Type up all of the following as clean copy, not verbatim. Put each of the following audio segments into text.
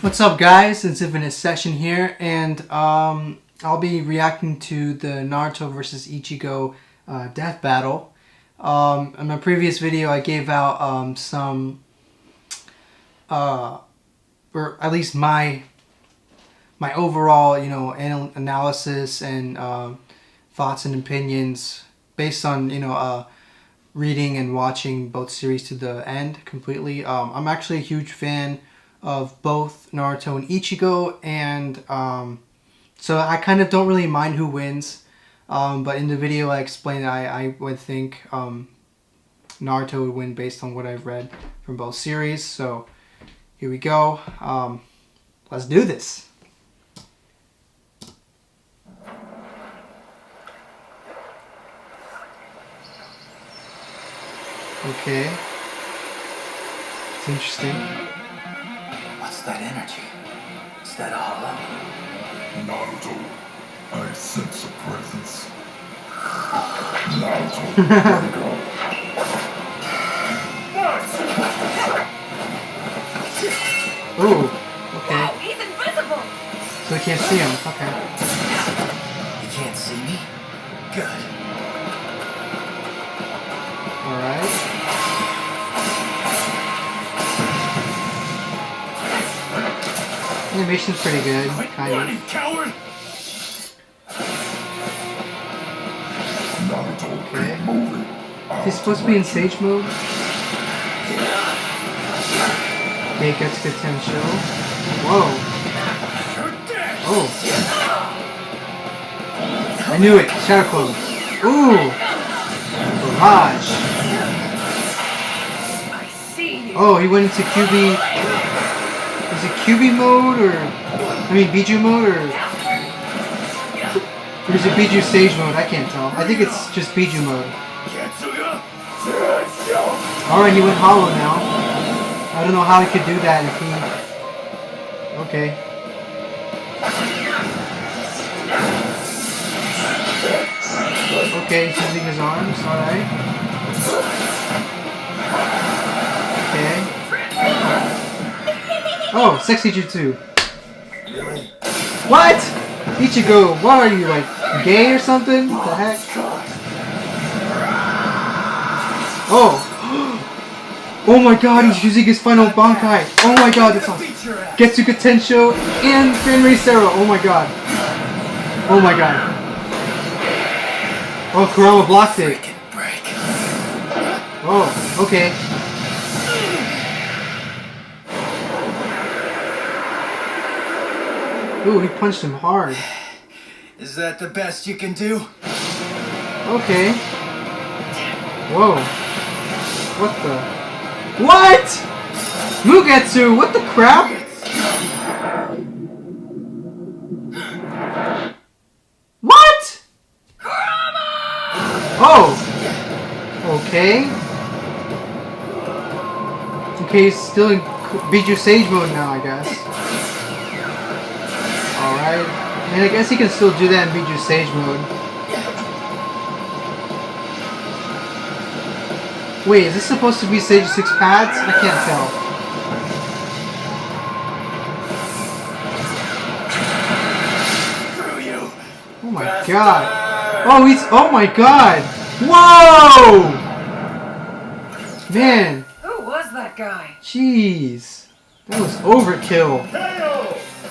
What's up guys, it's Infinite Session here, and I'll be reacting to the Naruto vs. Ichigo death battle. In my previous video I gave out some, or at least my overall, analysis and thoughts and opinions based on, reading and watching both series to the end completely. I'm actually a huge fan of both Naruto and Ichigo, and so I kind of don't really mind who wins, but in the video I explained that I would think Naruto would win based on what I've read from both series. So here we go. Let's do this. Okay. It's interesting. What's that energy? Is that a hollow? Naruto, I sense a presence. Naruto, wake up. Ooh, okay. Wow, he's invisible! So we can't see him, okay. You can't see me? Good. Alright. Animation's pretty good, kind of. Coward! Naruto, Okay. keep moving. He's supposed to be in Sage mode. Okay, gets good potential. Whoa. Oh. I knew it. Shadow Clone. Ooh. Barrage. I see you. Oh, he went into QB. Is it QB mode or? I mean Biju mode or is it Biju Sage mode? I can't tell. I think it's just Biju mode. Alright, he went hollow now. I don't know how he could do that if he... Okay. Okay, he's using his arms, alright. Okay. Oh, sexy jutsu. What? Ichigo, what are you, like, gay or something? What the heck? Oh! Oh my god, he's using his final Bankai! Oh my god, that's awesome! Getsuga Tensho and Grand Reisero! Oh my god! Oh my god! Oh, Kurama blocked it! Oh, okay. Ooh, he punched him hard. Is that the best you can do? Okay. Whoa. What the? What? Mugetsu, what the crap? What? Oh. Okay. Okay, he's still in Biju Sage mode now, I guess. Alright. And I guess he can still do that in Biju Sage mode. Wait, is this supposed to be Sage 6 pads? I can't tell. Oh my god. Oh, he's... Oh my god. Whoa! Man. Who was that guy? Jeez. That was overkill.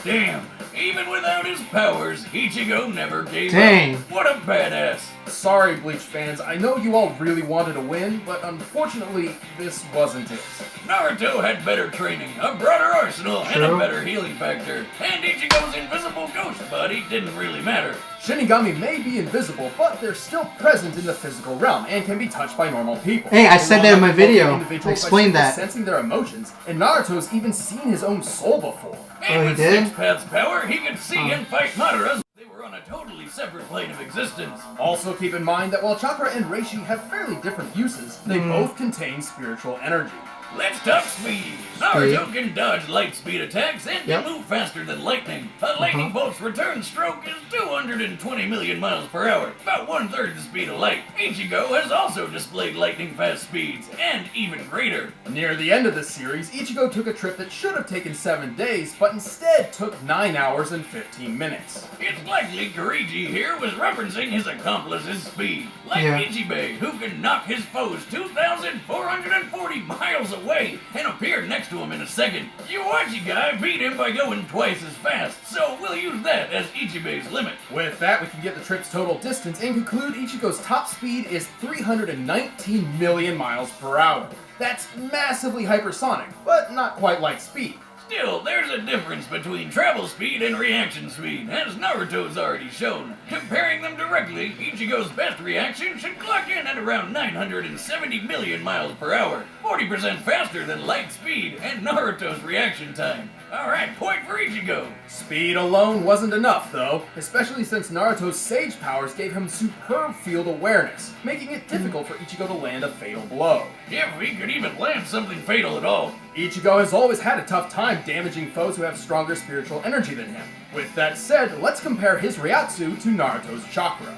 Damn, even without his powers, Ichigo never gave Dang. up. What a badass. Sorry, Bleach fans. I know you all really wanted to win, but unfortunately, this wasn't it. Naruto had better training, a broader arsenal, and True. a better healing factor. And Ichigo's invisible ghost buddy didn't really matter. Shinigami may be invisible, but they're still present in the physical realm and can be touched by normal people. Hey, I said that in my video. Individuals I explained by that. Sensing their emotions, and Naruto's even seen his own soul before. And he with did? Six Paths power, he could see and fight Madara's. They were on a totally separate plane of existence. Also keep in mind that while chakra and reishi have fairly different uses, they both contain spiritual energy. Let's talk speed. Naruto can dodge light speed attacks and can move faster than lightning. A lightning bolt's return stroke is 220 million miles per hour, about 1/3 the speed of light. Ichigo has also displayed lightning fast speeds, and even greater. Near the end of the series, Ichigo took a trip that should have taken 7 days, but instead took 9 hours and 15 minutes. It's likely Kirigi here was referencing his accomplice's speed. Like Ichibei, who can knock his foes 2,440 miles away and appear next to him in a second. Yuachi guy beat him by going twice as fast, so we'll use that as Ichibei's limit. With that, we can get the trip's total distance and conclude Ichigo's top speed is 319 million miles per hour. That's massively hypersonic, but not quite light speed. Still, there's a difference between travel speed and reaction speed, as Naruto's already shown. Comparing them directly, Ichigo's best reaction should clock in at around 970 million miles per hour, 40% faster than light speed and Naruto's reaction time. Alright, point for Ichigo. Speed alone wasn't enough, though, especially since Naruto's Sage powers gave him superb field awareness, making it difficult for Ichigo to land a fatal blow. If he could even land something fatal at all. Ichigo has always had a tough time damaging foes who have stronger spiritual energy than him. With that said, let's compare his Ryatsu to Naruto's chakra.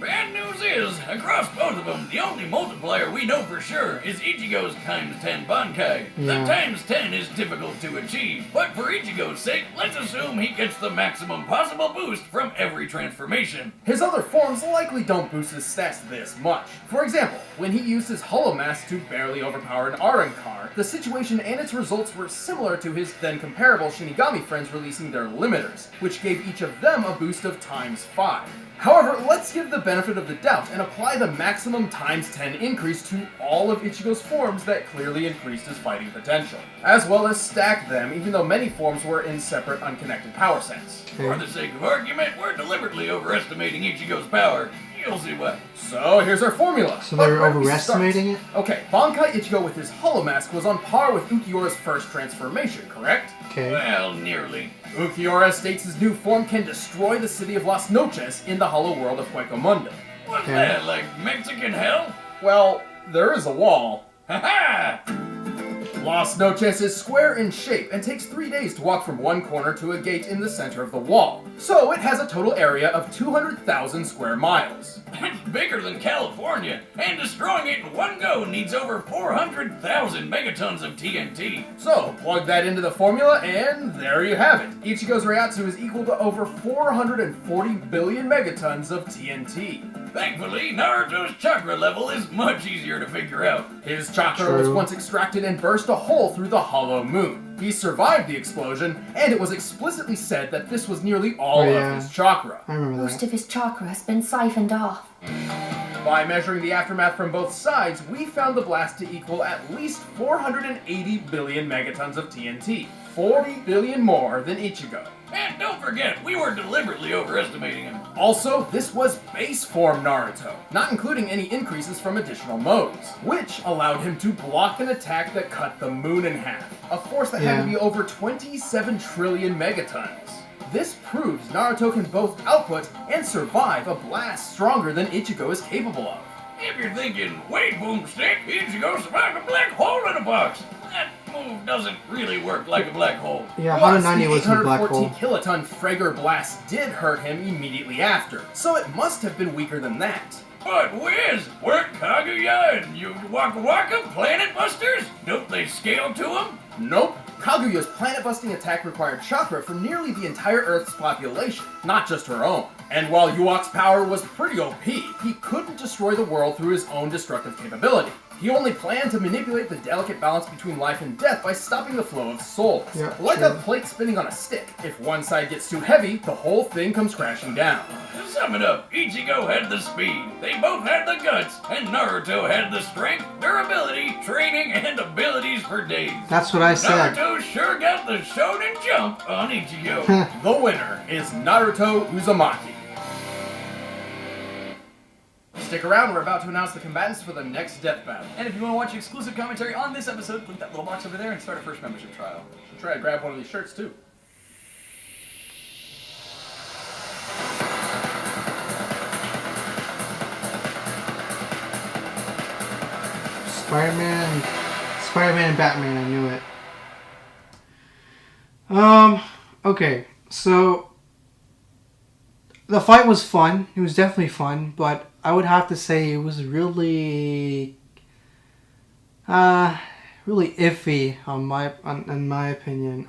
Bad news is, across both of them, the only multiplier we know for sure is Ichigo's times 10 Bankai. The times 10 is difficult to achieve, but for Ichigo's sake, let's assume he gets the maximum possible boost from every transformation. His other forms likely don't boost his stats this much. For example, when he used his Hollow Mask to barely overpower an Arankar, the situation and its results were similar to his then comparable Shinigami friends releasing their limiters, which gave each of them a boost of times 5. However, let's give the benefit of the doubt and apply the maximum times 10 increase to all of Ichigo's forms that clearly increased his fighting potential, as well as stack them even though many forms were in separate unconnected power sets. For the sake of argument, we're deliberately overestimating Ichigo's power. You'll see what. So here's our formula. So they're overestimating it? Okay, Bankai Ichigo with his Hollow Mask was on par with Ukiyora's first transformation, correct? Okay. Well, nearly. Ukiora states his new form can destroy the city of Las Noches in the hollow world of Huecomundo. What's that, like Mexican hell? Well, there is a wall. Ha-ha! Las Noches is square in shape and takes 3 days to walk from one corner to a gate in the center of the wall. So it has a total area of 200,000 square miles. It's bigger than California, and destroying it in one go needs over 400,000 megatons of TNT. So plug that into the formula and there you have it. Ichigo's Ryatsu is equal to over 440 billion megatons of TNT. Thankfully, Naruto's chakra level is much easier to figure out. His chakra was once extracted and burst a hole through the hollow moon. He survived the explosion, and it was explicitly said that this was nearly all of his chakra. I remember Most that. of his chakra has been siphoned off. By measuring the aftermath from both sides, we found the blast to equal at least 480 billion megatons of TNT. 40 billion more than Ichigo. And don't forget, we were deliberately overestimating him. Also, this was base form Naruto, not including any increases from additional modes, which allowed him to block an attack that cut the moon in half, a force that had to be over 27 trillion megatons. This proves Naruto can both output and survive a blast stronger than Ichigo is capable of. If you're thinking, wait, Boomstick, Ichigo survived a black hole in a box. That move doesn't really work like a black hole. Yeah, Plus, 190 the was a black hole. 814 kiloton Frager blast did hurt him immediately after, so it must have been weaker than that. But whiz, weren't Kaguya and Waka Waka planet busters? Don't they scale to them? Nope. Kaguya's planet-busting attack required chakra from nearly the entire Earth's population, not just her own. And while Yuok's power was pretty OP, he couldn't destroy the world through his own destructive capability. He only planned to manipulate the delicate balance between life and death by stopping the flow of souls. Like a plate spinning on a stick. If one side gets too heavy, the whole thing comes crashing down. To sum it up, Ichigo had the speed, they both had the guts, and Naruto had the strength, durability, training, and abilities for days. That's what I said. Naruto sure got the shonen jump on Ichigo. The winner is Naruto Uzumaki. Stick around, we're about to announce the combatants for the next death battle. And if you want to watch exclusive commentary on this episode, click that little box over there and start a first membership trial. Should try to grab one of these shirts too. Spider-Man and Batman, I knew it. Okay, so the fight was fun. It was definitely fun, but I would have to say it was really really iffy in my opinion.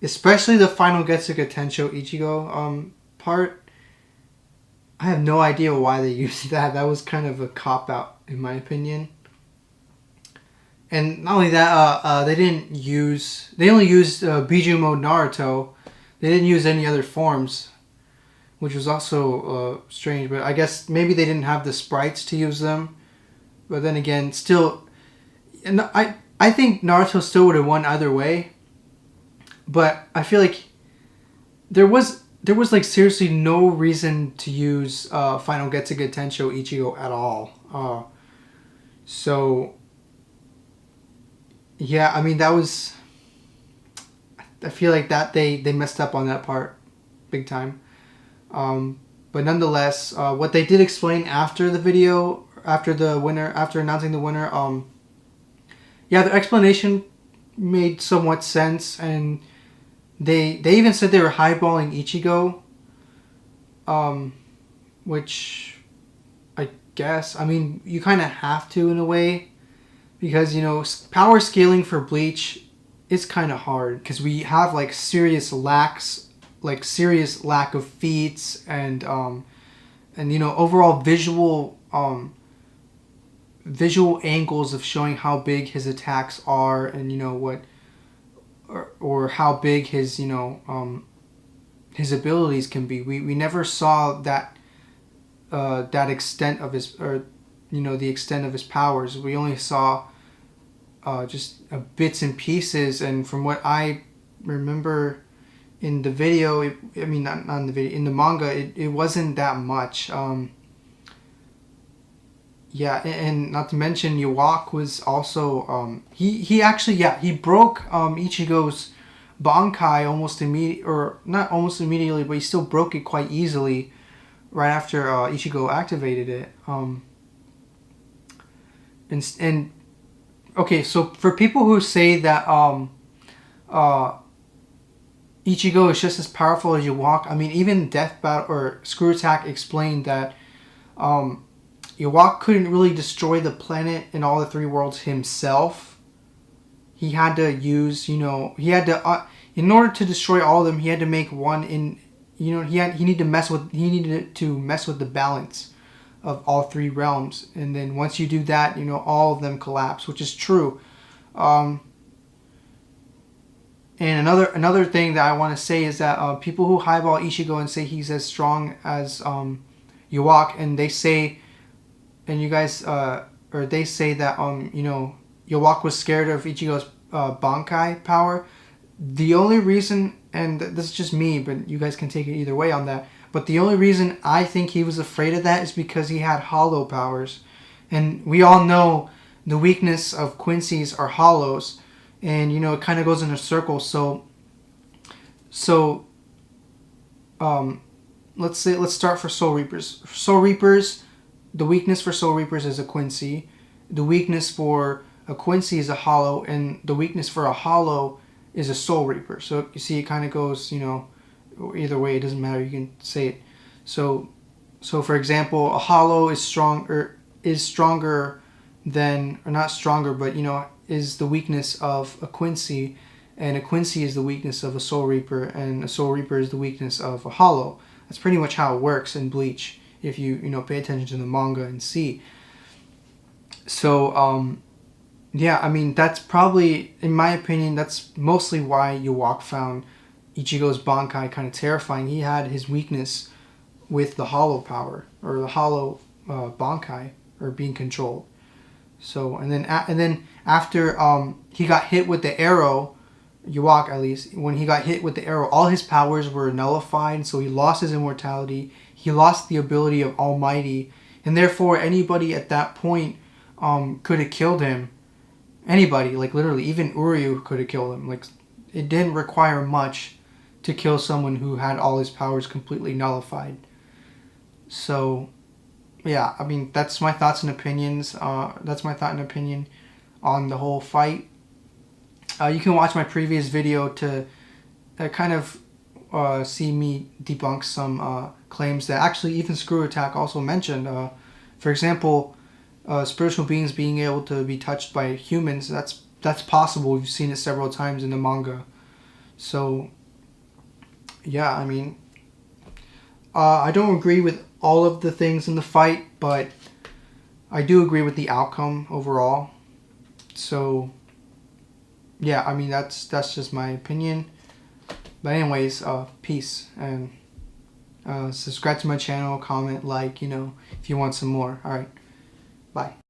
Especially the final Getsuga Tensho Ichigo part. I have no idea why they used that. That was kind of a cop-out in my opinion. And not only that, they only used Biju mode Naruto. They didn't use any other forms, which was also strange. But I guess maybe they didn't have the sprites to use them. But then again, still, and I think Naruto still would have won either way. But I feel like there was like seriously no reason to use Final Getsuga Tensho Ichigo at all. So yeah, I mean that was. I feel like that they messed up on that part, big time. But nonetheless, what they did explain after the video, after announcing the winner, yeah, the explanation made somewhat sense, and they even said they were highballing Ichigo, which I guess, I mean, you kind of have to in a way, because, you know, power scaling for Bleach is kind of hard, because we have like serious lack of feats and you know, overall visual angles of showing how big his attacks are, and you know what, or how big his, you know, his abilities can be. We never saw that that extent of his, or you know, the extent of his powers. We only saw just bits and pieces, and from what I remember in the video, I mean not in the video, in the manga, it wasn't that much. Yeah, and not to mention Yawak was also he actually, yeah, he broke Ichigo's Bankai almost immediately, or not almost immediately, but he still broke it quite easily right after Ichigo activated it. And okay, so for people who say that Ichigo is just as powerful as Yawak, I mean, even Death Battle or Screwattack explained that Yawak couldn't really destroy the planet in all the three worlds himself. He had to use, you know, he had to in order to destroy all of them, he had to make one in, you know, he needed to mess with the balance of all three realms, and then once you do that, you know, all of them collapse, which is true. And another thing that I want to say is that people who highball Ichigo and say he's as strong as Yawak, and they say, and you guys, or they say that you know, Yawak was scared of Ichigo's Bankai power. The only reason, and this is just me, but you guys can take it either way on that, but the only reason I think he was afraid of that is because he had hollow powers, and we all know the weakness of Quincy's are hollows, and you know, it kind of goes in a circle. So let's start for Soul Reapers. Soul Reapers, the weakness for Soul Reapers is a Quincy. The weakness for a Quincy is a hollow, and the weakness for a hollow is a Soul Reaper. So you see, it kind of goes, you know, either way. It doesn't matter. You can say it. So for example, a hollow is stronger than, or not stronger, but you know, is the weakness of a Quincy, and a Quincy is the weakness of a Soul Reaper, and a Soul Reaper is the weakness of a hollow. That's pretty much how it works in Bleach, if you know, pay attention to the manga and see. So yeah, I mean, that's probably, in my opinion, that's mostly why Yawak found Ichigo's Bankai kind of terrifying. He had his weakness with the hollow power, or the hollow Bankai, or being controlled. So and then after he got hit with the arrow, Yawak at least, when he got hit with the arrow, all his powers were nullified, so he lost his immortality, he lost the ability of Almighty, and therefore anybody at that point could have killed him. Anybody, like literally, even Uryu could have killed him. Like, it didn't require much to kill someone who had all his powers completely nullified. So yeah, I mean, that's my thoughts and opinions. That's my thought and opinion on the whole fight. You can watch my previous video to kind of see me debunk some claims that actually even screwattack also mentioned. For example, spiritual beings being able to be touched by humans, that's possible. We've seen it several times in the manga. So yeah, I mean, I don't agree with all of the things in the fight, but I do agree with the outcome overall. So yeah, I mean, that's just my opinion. But anyways, peace, and subscribe to my channel, comment, like, if you want some more. All right, bye.